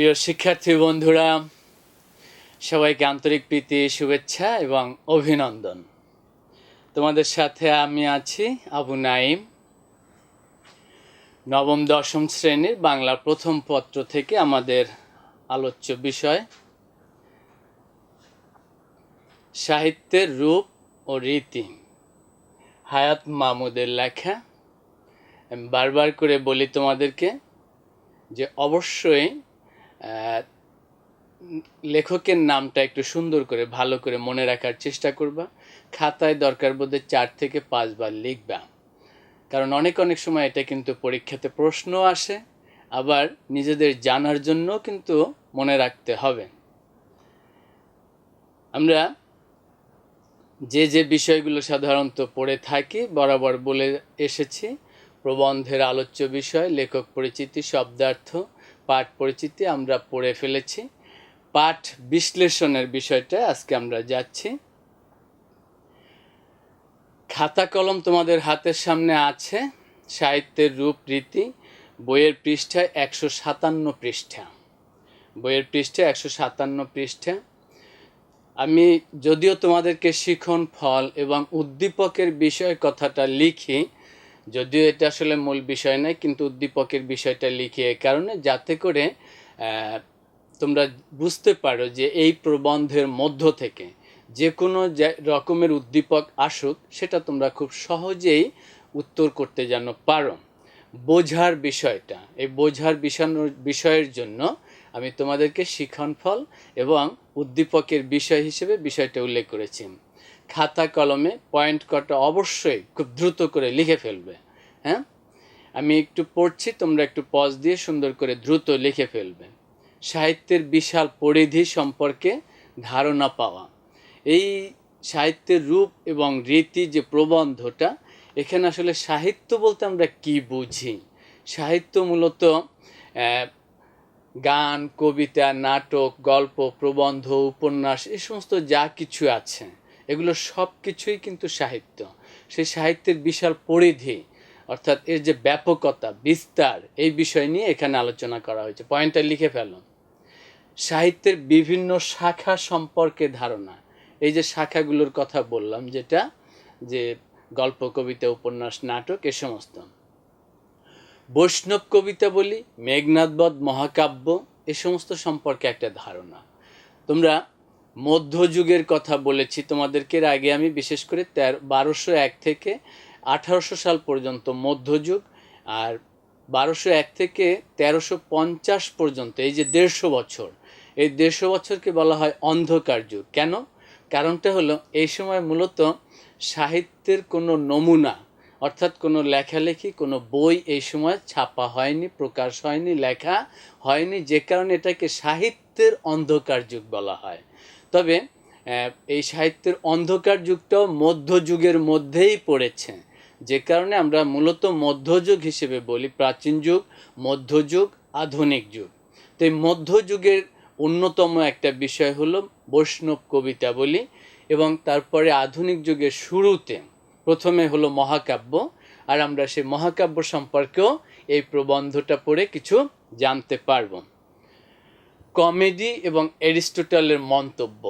প্রিয় শিক্ষার্থী বন্ধুরা, সবাইকে আন্তরিক প্রীতি, শুভেচ্ছা এবং অভিনন্দন। তোমাদের সাথে আমি আছি আবু নাইম। নবম দশম শ্রেণীর বাংলা প্রথম পত্র থেকে আমাদের আলোচ্য বিষয় সাহিত্যের রূপ ও রীতি, হায়াত মাহমুদের লেখা। আমি বারবার করে বলি তোমাদেরকে যে অবশ্যই লেখকের নামটা একটু সুন্দর করে ভালো করে মনে রাখার চেষ্টা করবা। খাতায় দরকার বোধে 4 থেকে 5 বার লিখবা, কারণ অনেক সময় এটা কিন্তু পরীক্ষাতে প্রশ্ন আসে, আবার নিজেদের জানার জন্য কিন্তু মনে রাখতে হবে। আমরা যে বিষয়গুলো সাধারণত পড়ে থাকি বরাবর বলে এসেছি, প্রবন্ধের আলোচ্য বিষয়, লেখক পরিচিতি, শব্দার্থ, পাঠ পরিচিতি আমরা পড়ে ফেলেছি। পাঠ বিশ্লেষণের বিষয়টা আজকে আমরা যাচ্ছি। খাতা কলম তোমাদের হাতের সামনে আছে। সাহিত্যের রূপ রীতি বইয়ের পৃষ্ঠায় 157 পৃষ্ঠা, বইয়ের পৃষ্ঠায় 157 পৃষ্ঠা। আমি যদিও তোমাদেরকে শিখন ফল এবং উদ্দীপকের বিষয় কথাটা লিখি, যদিও এটা আসলে মূল বিষয় নয়, কিন্তু উদ্দীপকের বিষয়টা লিখি এই কারণে যাতে করে তোমরা বুঝতে পারো যে এই প্রবন্ধের মধ্য থেকে যে কোনো রকমের উদ্দীপক আসুক সেটা তোমরা খুব সহজেই উত্তর করতে যেন পারো। বোঝার বিষয়টা, এই বোঝার বিষয়ের জন্য আমি তোমাদেরকে শিক্ষণফল এবং উদ্দীপকের বিষয় হিসেবে বিষয়টা উল্লেখ করেছি। খাতা কলমে পয়েন্ট কটা অবশ্যই খুব দ্রুত করে লিখে ফেলবে। হ্যাঁ, আমি একটু পড়ছি, তোমরা একটু পজ দিয়ে সুন্দর করে দ্রুত লিখে ফেলবে। সাহিত্যের বিশাল পরিধি সম্পর্কে ধারণা পাওয়া। এই সাহিত্যের রূপ এবং রীতি যে প্রবন্ধটা, এখানে আসলে সাহিত্য বলতে আমরা কি বুঝি? সাহিত্য মূলত গান, কবিতা, নাটক, গল্প, প্রবন্ধ, উপন্যাস, এই সমস্ত যা কিছু আছে এগুলো সব কিছুই কিন্তু সাহিত্য। সেই সাহিত্যের বিশাল পরিধি অর্থাৎ এর যে ব্যাপকতা, বিস্তার, এই বিষয় নিয়ে এখানে আলোচনা করা হয়েছে। পয়েন্টটা লিখে ফেলো। সাহিত্যের বিভিন্ন শাখা সম্পর্কে ধারণা। এই যে শাখাগুলোর কথা বললাম, যেটা যে গল্প, কবিতা, উপন্যাস, নাটক, এ সমস্ত। বৈষ্ণব কবিতা বলি, মেঘনাদবধ, মহাকাব্য, এ সমস্ত সম্পর্কে একটা ধারণা। তোমরা মধ্যযুগের কথা বলেছি তোমাদেরকে আগে আমি, বিশেষ করে 1201 থেকে 1800 সাল পর্যন্ত মধ্যযুগ, আর 1201 থেকে 1350 পর্যন্ত এই যে 150 বছর, এই 150 বছরকে বলা হয় অন্ধকার যুগ। কেন? কারণটা হলো এই সময় মূলত সাহিত্যের কোনো নমুনা অর্থাৎ কোনো লেখালেখি, কোনো বই এই সময় ছাপা হয়নি, প্রকাশ হয়নি, লেখা হয়নি, যে কারণে এটাকে সাহিত্যের অন্ধকার যুগ বলা হয়। তবে এই সাহিত্যের অন্ধকার যুগটাও মধ্যযুগের মধ্যেই পড়েছে, যে কারণে আমরা মূলত মধ্যযুগ হিসেবে বলি। প্রাচীন যুগ, মধ্যযুগ, আধুনিক যুগ। তো এই মধ্যযুগের অন্যতম একটা বিষয় হলো বৈষ্ণব কবিতা বলি, এবং তারপরে আধুনিক যুগের শুরুতে প্রথমে হলো মহাকাব্য, আর আমরা সেই মহাকাব্য সম্পর্কেও এই প্রবন্ধটা পড়ে কিছু জানতে পারব। কমেডি এবং অ্যারিস্টটলের মন্তব্য।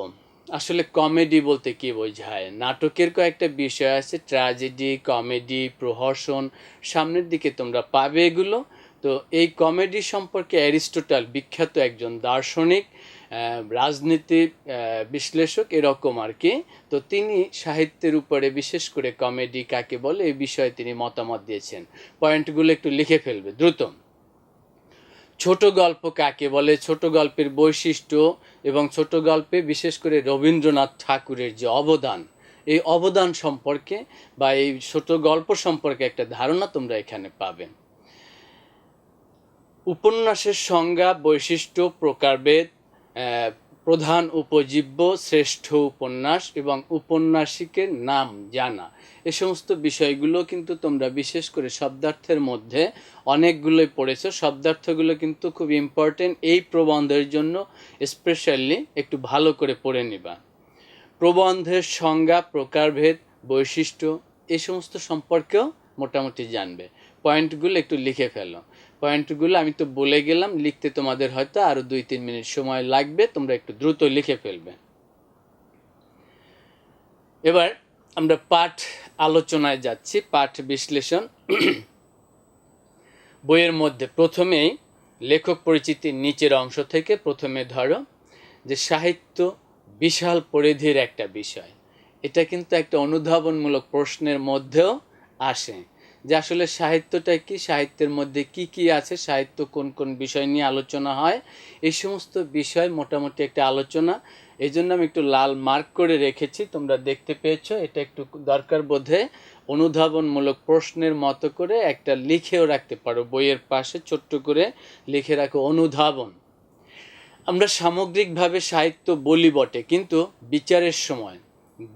আসলে কমেডি বলতে কি বোঝায়? নাটকের কয়েকটা বিষয় আছে, ট্র্যাজেডি, কমেডি, প্রহসন, সামনের দিকে তোমরা পাবে এগুলো। তো এই কমেডি সম্পর্কে অ্যারিস্টটল বিখ্যাত একজন দার্শনিক, রাজনীতি বিশ্লেষক, এরকম আর কি। তো তিনি সাহিত্যের উপরে বিশেষ করে কমেডি কাকে বলে এই বিষয়ে তিনি মতামত দিয়েছেন। পয়েন্টগুলো একটু লিখে ফেলবে দ্রুত। ছোট গল্প কাকে বলে, ছোট গল্পের বৈশিষ্ট্য এবং ছোট গল্পে বিশেষ করে রবীন্দ্রনাথ ঠাকুরের যে অবদান, এই অবদান সম্পর্কে বা এই ছোট গল্প সম্পর্কে একটা ধারণা তোমরা এখানে পাবে। উপন্যাসের সংজ্ঞা, বৈশিষ্ট্য, প্রকারভেদ, প্রধান উপজীব্য, শ্রেষ্ঠ উপন্যাস এবং উপন্যাসিকের নাম জানা, এ সমস্ত বিষয়গুলো কিন্তু তোমরা বিশেষ করে শব্দার্থের মধ্যে অনেকগুলোই পড়েছো। শব্দার্থগুলো কিন্তু খুব ইম্পর্টেন্ট এই প্রবন্ধের জন্য, স্পেশালি একটু ভালো করে পড়ে নিবা। প্রবন্ধের সংজ্ঞা, প্রকারভেদ, বৈশিষ্ট্য, এই সমস্ত সম্পর্কেও মোটামুটি জানবে। পয়েন্টগুলো একটু লিখে ফেলো। পয়েন্টগুলো আমি তো বলে গেলাম, লিখতে তোমাদের হয়তো আরও 2-3 মিনিট সময় লাগবে, তোমরা একটু দ্রুত লিখে ফেলবে। এবার আমরা পাঠ আলোচনায় যাচ্ছি, পাঠ বিশ্লেষণ। বইয়ের মধ্যে প্রথমেই লেখক পরিচিতির নিচের অংশ থেকে প্রথমে ধরো যে সাহিত্য বিশাল পরিধির একটা বিষয়। এটা কিন্তু একটা অনুধাবনমূলক প্রশ্নের মধ্যেও আসে যে আসলে সাহিত্যটা কি, সাহিত্যের মধ্যে কি কি আছে, সাহিত্য কোন কোন বিষয় নিয়ে আলোচনা হয়, এই সমস্ত বিষয় মোটামুটি একটা আলোচনা। এই জন্য আমি একটু লাল মার্ক করে রেখেছি, তোমরা দেখতে পেয়েছো। এটা একটু দরকার বোধে অনুধাবনমূলক প্রশ্নের মতো করে একটা লিখেও রাখতে পারো, বইয়ের পাশে ছোট্ট করে লিখে রাখো অনুধাবন। আমরা সামগ্রিকভাবে সাহিত্য বলি বটে, কিন্তু বিচারের সময়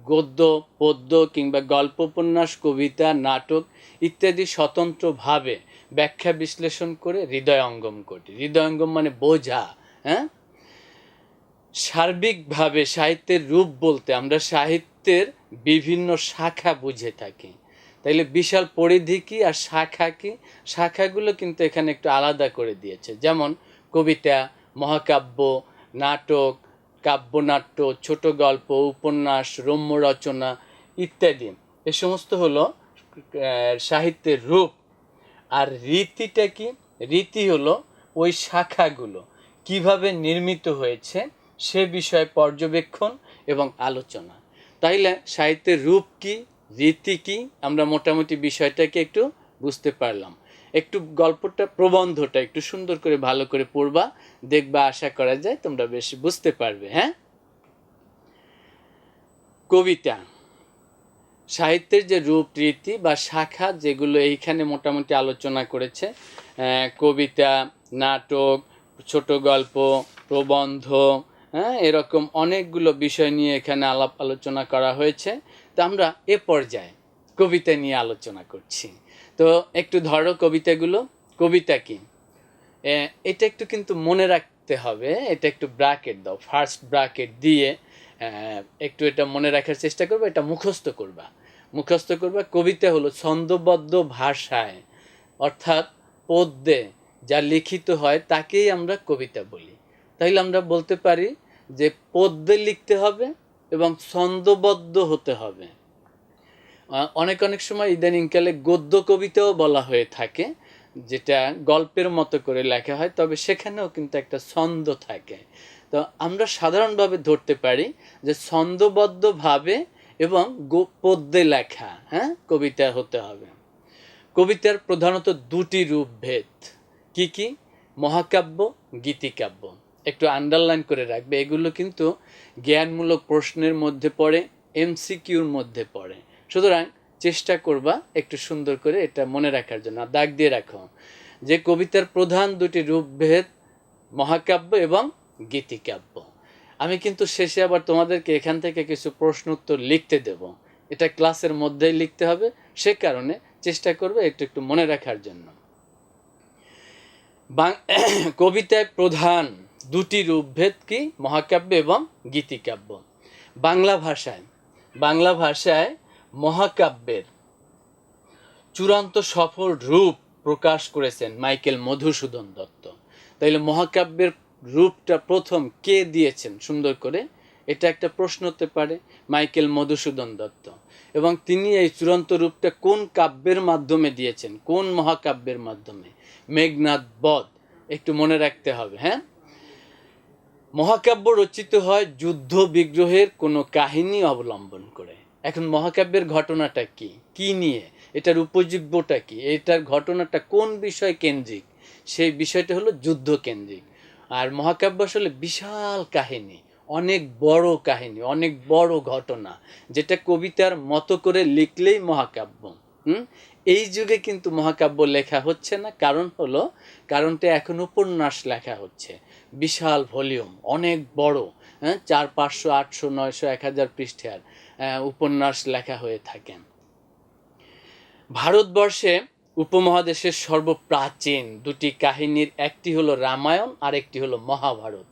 গদ্য, পদ্য কিংবা গল্প, উপন্যাস, কবিতা, নাটক ইত্যাদি স্বতন্ত্রভাবে ব্যাখ্যা বিশ্লেষণ করে হৃদয়ঙ্গম করি। হৃদয়ঙ্গম মানে বোঝা। হ্যাঁ, সার্বিকভাবে সাহিত্যের রূপ বলতে আমরা সাহিত্যের বিভিন্ন শাখা বুঝে থাকি। তাইলে বিশাল পরিধি কি আর শাখা কি, শাখাগুলো কিন্তু এখানে একটু আলাদা করে দিয়েছে। যেমন কবিতা, মহাকাব্য, নাটক, কাব্যনাট্য, ছোট গল্প, উপন্যাস, রম্য রচনা ইত্যাদি, এ সমস্ত হলো সাহিত্যের রূপ। আর রীতিটা কি? রীতি হলো ওই শাখাগুলো কিভাবে নির্মিত হয়েছে সে বিষয়ে পর্যবেক্ষণ এবং আলোচনা। তাইলে সাহিত্যের রূপ কি, রীতি কি, আমরা মোটামুটি বিষয়টাকে একটু বুঝতে পারলাম। একটু গল্পটা, প্রবন্ধটা একটু সুন্দর করে ভালো করে পড়বা, দেখবা, আশা করা যায় তোমরা বেশ বুঝতে পারবে। হ্যাঁ, কবিতা সাহিত্যের যে রূপ, রীতি বা শাখা যেগুলো এইখানে মোটামুটি আলোচনা করেছে, কবিতা, নাটক, ছোট গল্প, প্রবন্ধ, হ্যাঁ, এরকম অনেকগুলো বিষয় নিয়ে এখানে আলাপ আলোচনা করা হয়েছে। তো আমরা এ পর্যায়ে কবিতা নিয়ে আলোচনা করছি। তো একটু ধরো কবিতাগুলো। কবিতা কি, এটা একটু কিন্তু মনে রাখতে হবে। এটা একটু ব্র্যাকেট দাও, ফার্স্ট ব্র্যাকেট দিয়ে একটু এটা মনে রাখার চেষ্টা করবে, এটা মুখস্থ করবা। কবিতা হলো ছন্দবদ্ধ ভাষায়, অর্থাৎ পদ্যে যা লিখিত হয় তাকেই আমরা কবিতা বলি। তাইলে আমরা বলতে পারি যে পদ্যে লিখতে হবে এবং ছন্দবদ্ধ হতে হবে। অনেক সময় ইদানিংকালে গদ্য কবিতাও বলা হয়ে থাকে, যেটা গল্পের মতো করে লেখা হয়, তবে সেখানেও কিন্তু একটা ছন্দ থাকে। তো আমরা সাধারণভাবে ধরতে পারি যে ছন্দবদ্ধভাবে এবং পদ্যে লেখা, হ্যাঁ, কবিতা হতে হবে। কবিতার প্রধানত দুটি রূপ ভেদ। কি কি? মহাকাব্য, গীতিকাব্য। একটু আন্ডারলাইন করে রাখবে, এগুলো কিন্তু জ্ঞানমূলক প্রশ্নের মধ্যে পড়ে, এমসিকিউর মধ্যে পড়ে। সুতরাং চেষ্টা করবা একটু সুন্দর করে এটা মনে রাখার জন্য, দাগ দিয়ে রাখো যে কবিতার প্রধান দুটি রূপভেদ, মহাকাব্য এবং গীতিকাব্য। আমি কিন্তু শেষে আবার তোমাদেরকে এখান থেকে কিছু প্রশ্ন উত্তর লিখতে দেব, এটা ক্লাসের মধ্যেই লিখতে হবে, সে কারণে চেষ্টা করবে একটু মনে রাখার জন্য। কবিতায় প্রধান দুটি রূপভেদ কি? মহাকাব্য এবং গীতিকাব্য। বাংলা ভাষায় মহাকাব্যের চূড়ান্ত সফল রূপ প্রকাশ করেছেন মাইকেল মধুসূদন দত্ত। তাইলে মহাকাব্যের রূপটা প্রথম কে দিয়েছেন সুন্দর করে, এটা একটা প্রশ্ন হতে পারে। মাইকেল মধুসূদন দত্ত। এবং তিনি এই চূড়ান্ত রূপটা কোন কাব্যের মাধ্যমে দিয়েছেন, কোন মহাকাব্যের মাধ্যমে? মেঘনাদ বধ। একটু মনে রাখতে হবে। হ্যাঁ, মহাকাব্য রচিত হয় যুদ্ধ বিগ্রহের কোনো কাহিনী অবলম্বন করে। এখন মহাকাব্যের ঘটনাটা কি, কি নিয়ে, এটার উপজীব্যটা কি, এটার ঘটনাটা কোন বিষয় কেন্দ্রিক, সেই বিষয়টা হলো যুদ্ধ কেন্দ্রিক। আর মহাকাব্য আসলে বিশাল কাহিনী, অনেক বড় কাহিনী, অনেক বড় ঘটনা, যেটা কবিতার মতো করে লিখলেই মহাকাব্য। এই যুগে কিন্তু মহাকাব্য লেখা হচ্ছে না, কারণটা এখন উপন্যাস লেখা হচ্ছে, বিশাল ভলিউম, অনেক বড়, 400, 500, 800, 900, 1000 পৃষ্ঠার উপন্যাস লেখা হয়ে থাকে। ভারতবর্ষে উপমহাদেশের সর্বপ্রাচীন দুটি কাহিনীর একটি হলো রামায়ণ আর একটি হলো মহাভারত।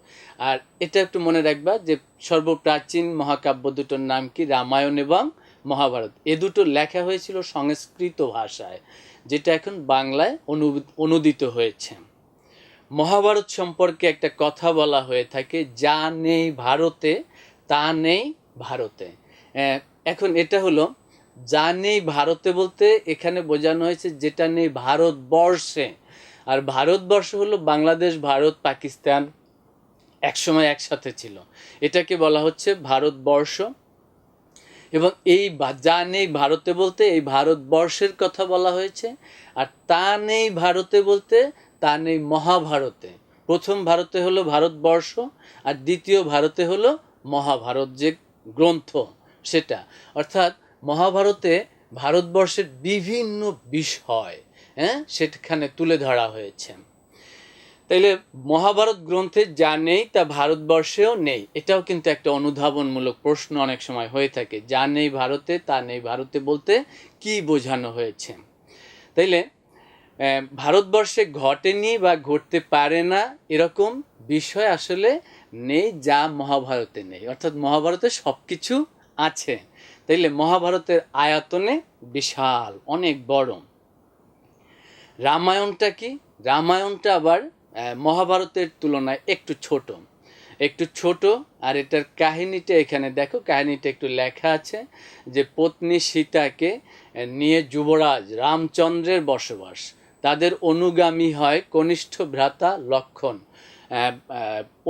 আর এটা একটু মনে রাখবা যে সর্বপ্রাচীন মহাকাব্য দুটোর নাম কি? রামায়ণ এবং মহাভারত, এ দুটো লেখা হয়েছিল সংস্কৃত ভাষায়, যেটা এখন বাংলায় অনুদিত হয়েছে। মহাভারত সম্পর্কে একটা কথা বলা হয়ে থাকে, যা নেই ভারতে তা নেই ভারতে। এখন এটা হলো যা নেই ভারতে বলতে এখানে বোঝানো হয়েছে যেটা নেই ভারতবর্ষে। আর ভারতবর্ষ হলো বাংলাদেশ, ভারত, পাকিস্তান একসময় একসাথে ছিল, এটাকে বলা হচ্ছে ভারতবর্ষ। এবং এই যা নেই ভারতে বলতে এই ভারতবর্ষের কথা বলা হয়েছে, আর তা নেই ভারতে বলতে তা নেই মহাভারতে। প্রথম ভারতে হলো ভারতবর্ষ, আর দ্বিতীয় ভারতে হলো মহাভারত যে গ্রন্থ সেটা। অর্থাৎ মহাভারতে ভারতবর্ষের বিভিন্ন বিষয় সেখানে তুলে ধরা হয়েছে। তাইলে মহাভারত গ্রন্থে যা নেই তা ভারতবর্ষেও নেই, এটাও কিন্তু একটা অনুধাবনমূলক প্রশ্ন অনেক সময় হয়ে থাকে। যা নেই ভারতে তা নেই ভারতে বলতে কি বোঝানো হয়েছে? তাইলে ভারতবর্ষে ঘটেনি বা ঘটতে পারে না এরকম বিষয় আসলে নেই যা মহাভারতে নেই। অর্থাৎ মহাভারতে সব কিছু আছে। তাইলে মহাভারতের আয়তনে বিশাল, অনেক বড়। রামায়ণটা কি? রামায়ণটা আবার মহাভারতের তুলনায় একটু ছোট। আর এটার কাহিনীটা এখানে দেখো, কাহিনীটা একটু লেখা আছে যে পত্নী সীতাকে নিয়ে যুবরাজ রামচন্দ্রের বসবাস, তাদের অনুগামী হয় কনিষ্ঠ ভ্রাতা লক্ষণ।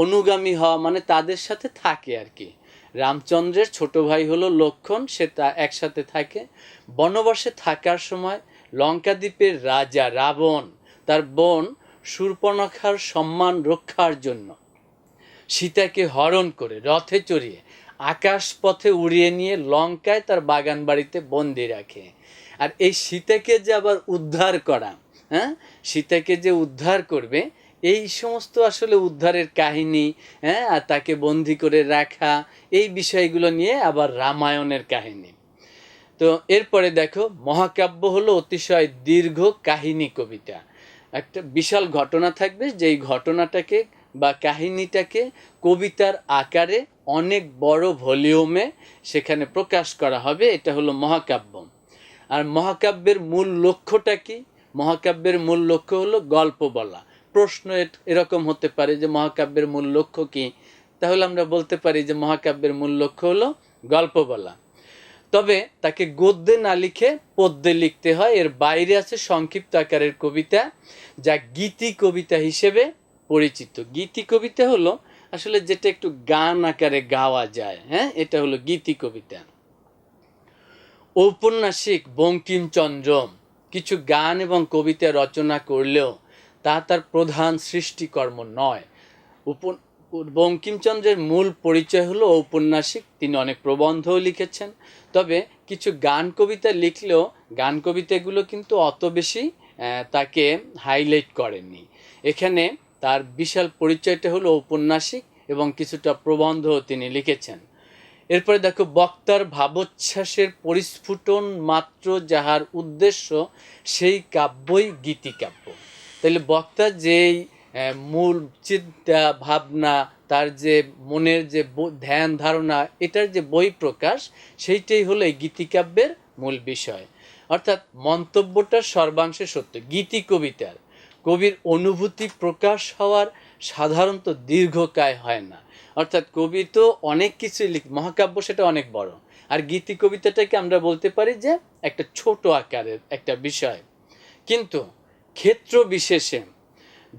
অনুগামী হওয়া মানে তাদের সাথে থাকে আর কি। রামচন্দ্রের ছোট ভাই হলো লক্ষণ, সে একসাথে থাকে। বনবাসে থাকার সময় লঙ্কাদ্বীপের রাজা রাবণ তার বোন শূর্পণখার সম্মান রক্ষার জন্য সীতাকে হরণ করে রথে চড়িয়ে আকাশ পথে উড়িয়ে নিয়ে লঙ্কায় তার বাগান বাড়িতে বন্দি রাখে। আর এই সীতাকে যে আবার উদ্ধার করা, সীতাকে যে উদ্ধার করবে, এই সমস্ত আসলে উদ্ধারের কাহিনী, আর তাকে বন্দি করে রাখা, এই বিষয়গুলো নিয়ে আবার রামায়ণের কাহিনী। তো এরপরে দেখো, মহাকাব্য হলো অতিশয় দীর্ঘ কাহিনী কবিতা। একটা বিশাল ঘটনা থাকবে, যেই ঘটনাটাকে বা কাহিনীটাকে কবিতার আকারে অনেক বড় ভলিউমে সেখানে প্রকাশ করা হবে, এটা হলো মহাকাব্য। আর মহাকাব্যের মূল লক্ষ্যটা কি? মহাকাব্যের মূল লক্ষ্য হলো গল্প বলা। প্রশ্ন এরকম হতে পারে যে মহাকাব্যের মূল লক্ষ্য কি? তাহলে আমরা বলতে পারি যে মহাকাব্যের মূল লক্ষ্য হলো গল্প বলা। তবে তাকে গদ্যে না লিখে পদ্যে লিখতে হয়। এর বাইরে আছে সংক্ষিপ্ত আকারের কবিতা, যা গীতি কবিতা হিসেবে পরিচিত। গীতি কবিতা হলো আসলে যেটা একটু গান আকারে গাওয়া যায়, এটা হলো গীতি কবিতা। ঔপন্যাসিক বঙ্কিমচন্দ্র কিছু গান এবং কবিতা রচনা করলেও তা তার প্রধান সৃষ্টিকর্ম নয়। বঙ্কিমচন্দ্রের মূল পরিচয় হলো ঔপন্যাসিক। তিনি অনেক প্রবন্ধও লিখেছেন, তবে কিছু গান কবিতা লিখলেও গান কবিতাগুলো কিন্তু অত বেশি তাকে হাইলাইট করেননি। এখানে তার বিশাল পরিচয়টা হলো ঔপন্যাসিক, এবং কিছুটা প্রবন্ধও তিনি লিখেছেন। এরপরে দেখো, বক্তার ভাবোচ্ছ্বাসের পরিস্ফুটন মাত্র যাহার উদ্দেশ্য, সেই কাব্যই গীতিকাব্য। তাহলে বক্তার যেই মূল চিন্তা ভাবনা, তার যে মনের যে ধ্যান ধারণা, এটার যে বই প্রকাশ, সেইটাই হলো এই গীতিকাব্যের মূল বিষয়। অর্থাৎ মন্তব্যটা সর্বাংশে সত্য। গীতি কবিতার কবির অনুভূতি প্রকাশ হওয়ার সাধারণত দীর্ঘকায় হয় না। অর্থাৎ কবি তো অনেক কিছু মহাকাব্য সেটা অনেক বড়, আর গীতি কবিতাটাকে আমরা বলতে পারি যে একটা ছোট আকারের একটা বিষয়। কিন্তু ক্ষেত্র বিশেষে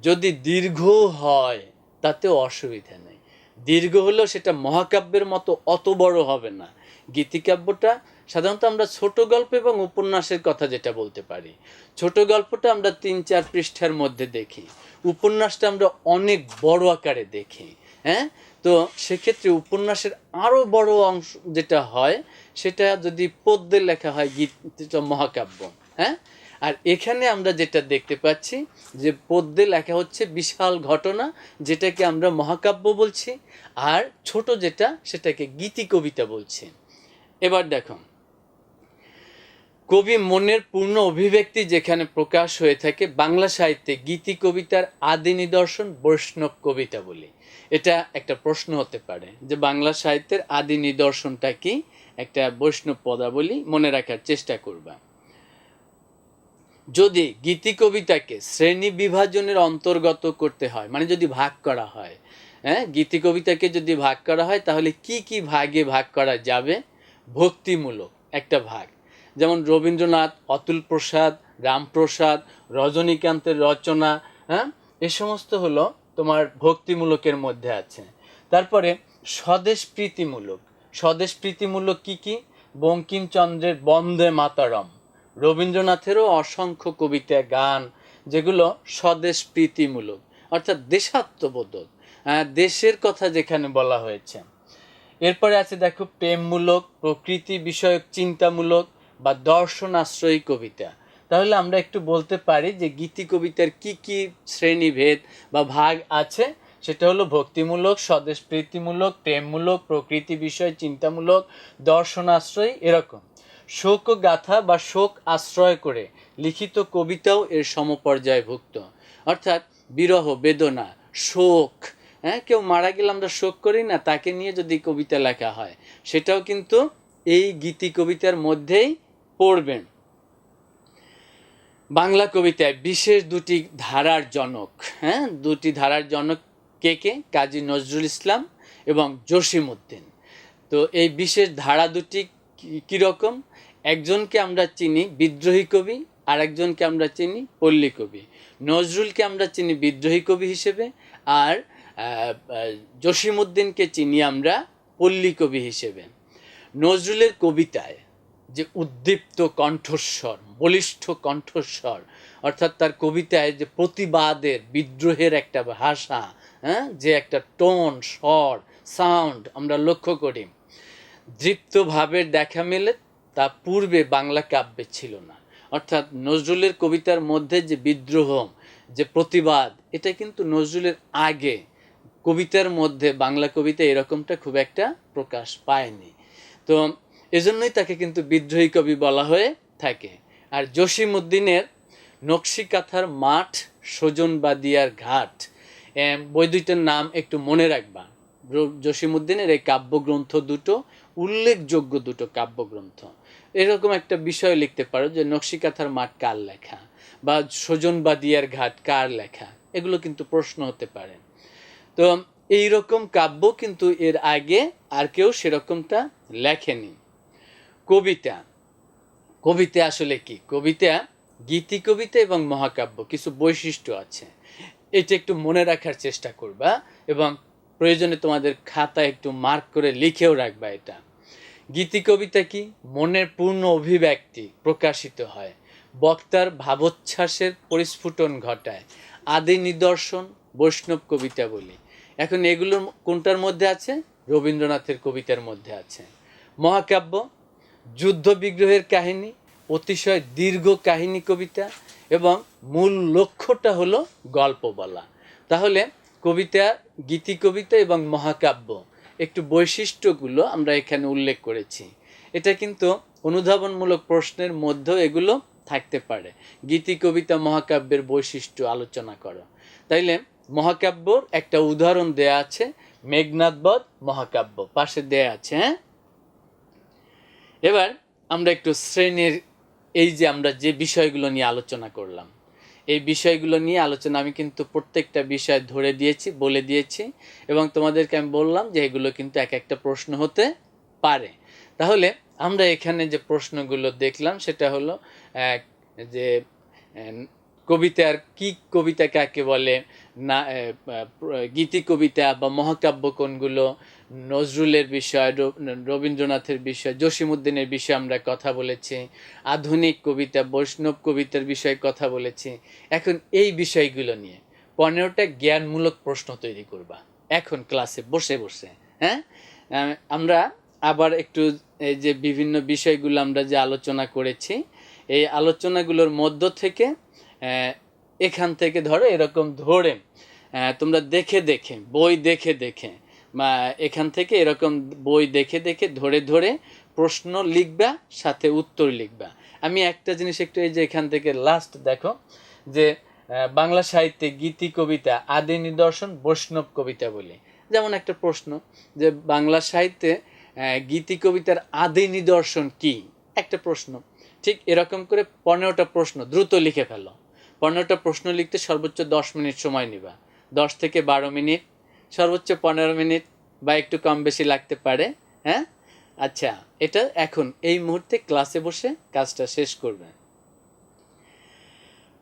যদি দীর্ঘ হয় তাতেও অসুবিধা নেই। দীর্ঘ হলেও সেটা মহাকাব্যের মতো অত বড় হবে না। গীতিকাব্যটা সাধারণত আমরা ছোট গল্প এবং উপন্যাসের কথা যেটা বলতে পারি, ছোট গল্পটা আমরা 3-4 পৃষ্ঠার মধ্যে দেখি, উপন্যাসটা আমরা অনেক বড় আকারে দেখি। তো সেক্ষেত্রে উপন্যাসের আরও বড় অংশ যেটা হয়, সেটা যদি পদ্যে লেখা হয় মহাকাব্য। আর এখানে আমরা যেটা দেখতে পাচ্ছি যে পদ্যে লেখা হচ্ছে বিশাল ঘটনা, যেটাকে আমরা মহাকাব্য বলছি, আর ছোট যেটা সেটাকে গীতি কবিতা বলছি। এবার দেখো, কবি মনের পূর্ণ অভিব্যক্তি যেখানে প্রকাশ হয়ে থাকে, বাংলা সাহিত্যে গীতি কবিতার আদি নিদর্শন বৈষ্ণব কবিতা বলি। এটা একটা প্রশ্ন হতে পারে যে বাংলা সাহিত্যের আদি নিদর্শনটা কি? একটা বৈষ্ণব পদাবলী মনে রাখার চেষ্টা করবা। যদি গীতি কবিতাকে শ্রেণী বিভাজনের অন্তর্গত করতে হয়, মানে যদি ভাগ করা হয়, হ্যাঁ, গীতি কবিতাকে যদি ভাগ করা হয় তাহলে কি কি ভাগে ভাগ করা যাবে? ভক্তিমূলক একটা ভাগ, যেমন রবীন্দ্রনাথ, অতুল প্রসাদ, রামপ্রসাদ, রজনীকান্তের রচনা, হ্যাঁ, এ সমস্ত হলো তোমার ভক্তিমূলকের মধ্যে আছে। তারপরে স্বদেশ প্রীতিমূলক। স্বদেশ প্রীতিমূলক কি কি? বঙ্কিমচন্দ্রের বন্দে মাতরম, রবীন্দ্রনাথেরও অসংখ্য কবিতা, গান, যেগুলো স্বদেশ প্রীতিমূলক, অর্থাৎ দেশাত্মবোধক, দেশের কথা যেখানে বলা হয়েছে। এরপরে আছে দেখো প্রেমমূলক, প্রকৃতি বিষয়ক চিন্তামূলক বা দর্শনাশ্রয়ী কবিতা। তাহলে আমরা একটু বলতে পারি যে গীতি কবিতার কি কি শ্রেণীভেদ বা ভাগ আছে, সেটা হলো ভক্তিমূলক, স্বদেশ প্রীতিমূলক, প্রেমমূলক, প্রকৃতি বিষয় চিন্তামূলক, দর্শনাশ্রয়ী, এরকম। শোক গাথা বা শোক আশ্রয় করে লিখিত কবিতাও এর সমপর্যায়ভুক্ত, অর্থাৎ বিরহ, বেদনা, শোক, হ্যাঁ, কেউ মারা গেলে আমরা শোক করি না, তাকে নিয়ে যদি কবিতা লেখা হয় সেটাও কিন্তু এই গীতি কবিতার মধ্যেই পড়বেন। বাংলা কবিতায় বিশেষ দুটি ধারার জনক, হ্যাঁ, দুটি ধারার জনক কে কে? কাজী নজরুল ইসলাম এবং জসিমউদ্দিন। তো এই বিশেষ ধারা দুটি কীরকম? একজনকে আমরা চিনি বিদ্রোহী কবি, আর একজনকে আমরা চিনি পল্লী কবি। নজরুলকে আমরা চিনি বিদ্রোহী কবি হিসেবে, আর জসিমউদ্দিনকে চিনি আমরা পল্লী কবি হিসেবে। নজরুলের কবিতায় যে উদ্দীপ্ত কণ্ঠস্বর, বলিষ্ঠ কণ্ঠস্বর, অর্থাৎ তার কবিতায় যে প্রতিবাদের, বিদ্রোহের একটা ভাষা, হ্যাঁ, যে একটা টোন, স্বর, সাউন্ড আমরা লক্ষ্য করি, দৃপ্ত ভাবের দেখা মেলে, তা পূর্বে বাংলা কাব্যে ছিল না। অর্থাৎ নজরুলের কবিতার মধ্যে যে বিদ্রোহ, যে প্রতিবাদ, এটা কিন্তু নজরুলের আগে কবিতার মধ্যে, বাংলা কবিতা এরকমটা খুব একটা প্রকাশ পায়নি। তো এজন্যই তাকে কিন্তু বিদ্রোহী কবি বলা হয়ে থাকে। আর জসিমউদ্দিনের নকশি কাঁথার মাঠ, সজনবাদিয়ার ঘাট, বই দুইটার নাম একটু মনে রাখবা। জসিমউদ্দিনের এই কাব্যগ্রন্থ দুটো উল্লেখযোগ্য দুটো কাব্যগ্রন্থ। এরকম একটা বিষয় লিখতে পারো যে নকশি কাঁথার মাঠ কার লেখা, বা সজনবাদিয়ার ঘাট কার লেখা, এগুলো কিন্তু প্রশ্ন হতে পারে। তো এইরকম কাব্য কিন্তু এর আগে আর কেউ সেরকমটা লেখেনি। কবিতা, কবিতা আসলে কি? কবিতা, গীতি কবিতা এবং মহাকাব্য কিছু বৈশিষ্ট্য আছে, এটা একটু মনে রাখার চেষ্টা করবা এবং প্রয়োজনে তোমাদের খাতায় একটু মার্ক করে লিখেও রাখবা। এটা গীতি কবিতা কি? মনের পূর্ণ অভিব্যক্তি প্রকাশিত হয়, বক্তার ভাবোচ্ছ্বাসের পরিস্ফুটন ঘটায়, আদি নিদর্শন বৈষ্ণব কবিতা বলি। এখন এগুলো কোনটার মধ্যে আছে? রবীন্দ্রনাথের কবিতার মধ্যে আছে। মহাকাব্য, যুদ্ধ বিগ্রহের কাহিনী, অতিশয় দীর্ঘ কাহিনী কবিতা, এবং মূল লক্ষ্যটা হলো গল্প বলা। তাহলে কবিতা, গীতি কবিতা এবং মহাকাব্য একটু বৈশিষ্ট্যগুলো আমরা এখানে উল্লেখ করেছি। এটা কিন্তু অনুধাবনমূলক প্রশ্নের মধ্যেও এগুলো থাকতে পারে। গীতি কবিতা মহাকাব্যের বৈশিষ্ট্য আলোচনা করো। তাইলে মহাকাব্যর একটা উদাহরণ দেয়া আছে, মেঘনাদ বধ মহাকাব্য পাশে দেয়া আছে। হ্যাঁ, এবার আমরা একটু শ্রেণীর, এই যে আমরা যে বিষয়গুলো নিয়ে আলোচনা করলাম, এই বিষয়গুলো নিয়ে আলোচনা আমি কিন্তু প্রত্যেকটা বিষয় ধরে দিয়েছি, বলে দিয়েছি, এবং তোমাদেরকে আমি বললাম যে এগুলো কিন্তু এক একটা প্রশ্ন হতে পারে। তাহলে আমরা এখানে যে প্রশ্নগুলো দেখলাম সেটা হলো যে কবিতার কি, কবিতা কাকে বলে, না গীতি কবিতা বা মহাকাব্য কোনগুলো, নজরুলের বিষয়, রবীন্দ্রনাথের বিষয়, জসিমউদ্দিনের বিষয়ে আমরা কথা বলেছি, আধুনিক কবিতা, বৈষ্ণব কবিতার বিষয়ে কথা বলেছি। এখন এই বিষয়গুলো নিয়ে 15টা জ্ঞানমূলক প্রশ্ন তৈরি করবা এখন ক্লাসে বসে বসে। হ্যাঁ, আমরা আবার একটু এই যে বিভিন্ন বিষয়গুলো আমরা যে আলোচনা করেছি, এই আলোচনাগুলোর মধ্য থেকে এখান থেকে ধরো এরকম ধরে তোমরা দেখে দেখে, বই দেখে দেখে, বা এখান থেকে এরকম বই দেখে দেখে ধরে ধরে প্রশ্ন লিখবা, সাথে উত্তর লিখবা। আমি একটা জিনিস একটু, এই যে এখান থেকে লাস্ট দেখো যে বাংলা সাহিত্যে গীতি কবিতা আদি নিদর্শন বৈষ্ণব কবিতা বলি। যেমন একটা প্রশ্ন যে বাংলা সাহিত্যে গীতি কবিতার আদি নিদর্শন কি, একটা প্রশ্ন। ঠিক এরকম করে 15টা প্রশ্ন দ্রুত লিখে ফেলো। 15টা প্রশ্ন লিখতে সর্বোচ্চ 10 মিনিট সময় নিবা, 10 থেকে 12 মিনিট, সর্বোচ্চ 15 মিনিট বা একটু কম বেশি লাগতে পারে। হ্যাঁ, আচ্ছা, এটা এখন এই মুহূর্তে ক্লাসে বসে কাজটা শেষ করবে।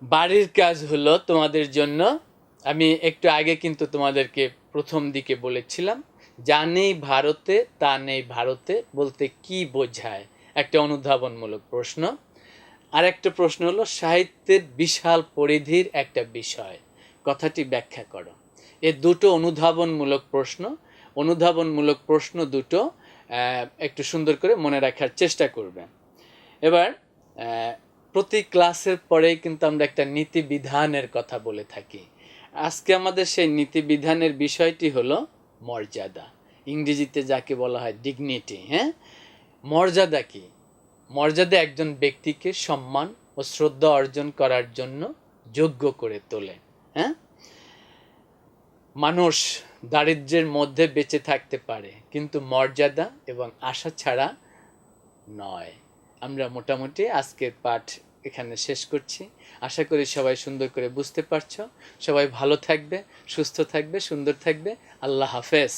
বাড়ির কাজ হলো তোমাদের জন্য, আমি একটু আগে কিন্তু তোমাদেরকে প্রথম দিকে বলেছিলাম, যা নেই ভারতে তা নেই ভারতে বলতে কি বোঝায়, একটা অনুধাবনমূলক প্রশ্ন। আর একটা প্রশ্ন হলো সাহিত্যের বিশাল পরিধির একটা বিষয়, কথাটি ব্যাখ্যা করো। এ দুটো অনুধাবনমূলক প্রশ্ন, অনুধাবনমূলক প্রশ্ন দুটো একটু সুন্দর করে মনে রাখার চেষ্টা করবে। এবার প্রতি ক্লাসের পরেই কিন্তু আমরা একটা নীতিবিধানের কথা বলে থাকি। আজকে আমাদের সেই নীতিবিধানের বিষয়টি হলো মর্যাদা, ইংরেজিতে যাকে বলা হয় ডিগনিটি। হ্যাঁ, মর্যাদা কি? মর্যাদা একজন ব্যক্তিকে সম্মান ও শ্রদ্ধা অর্জন করার জন্য যোগ্য করে তোলে। হ্যাঁ, মানুষ দারিদ্র্যের মধ্যে বেঁচে থাকতে পারে, কিন্তু মর্যাদা এবং আশা ছাড়া নয়। আমরা মোটামুটি আজকের পাঠ এখানে শেষ করছি। আশা করি সবাই সুন্দর করে বুঝতে পারছো। সবাই ভালো থাকবে, সুস্থ থাকবে, সুন্দর থাকবে। আল্লাহ হাফেজ।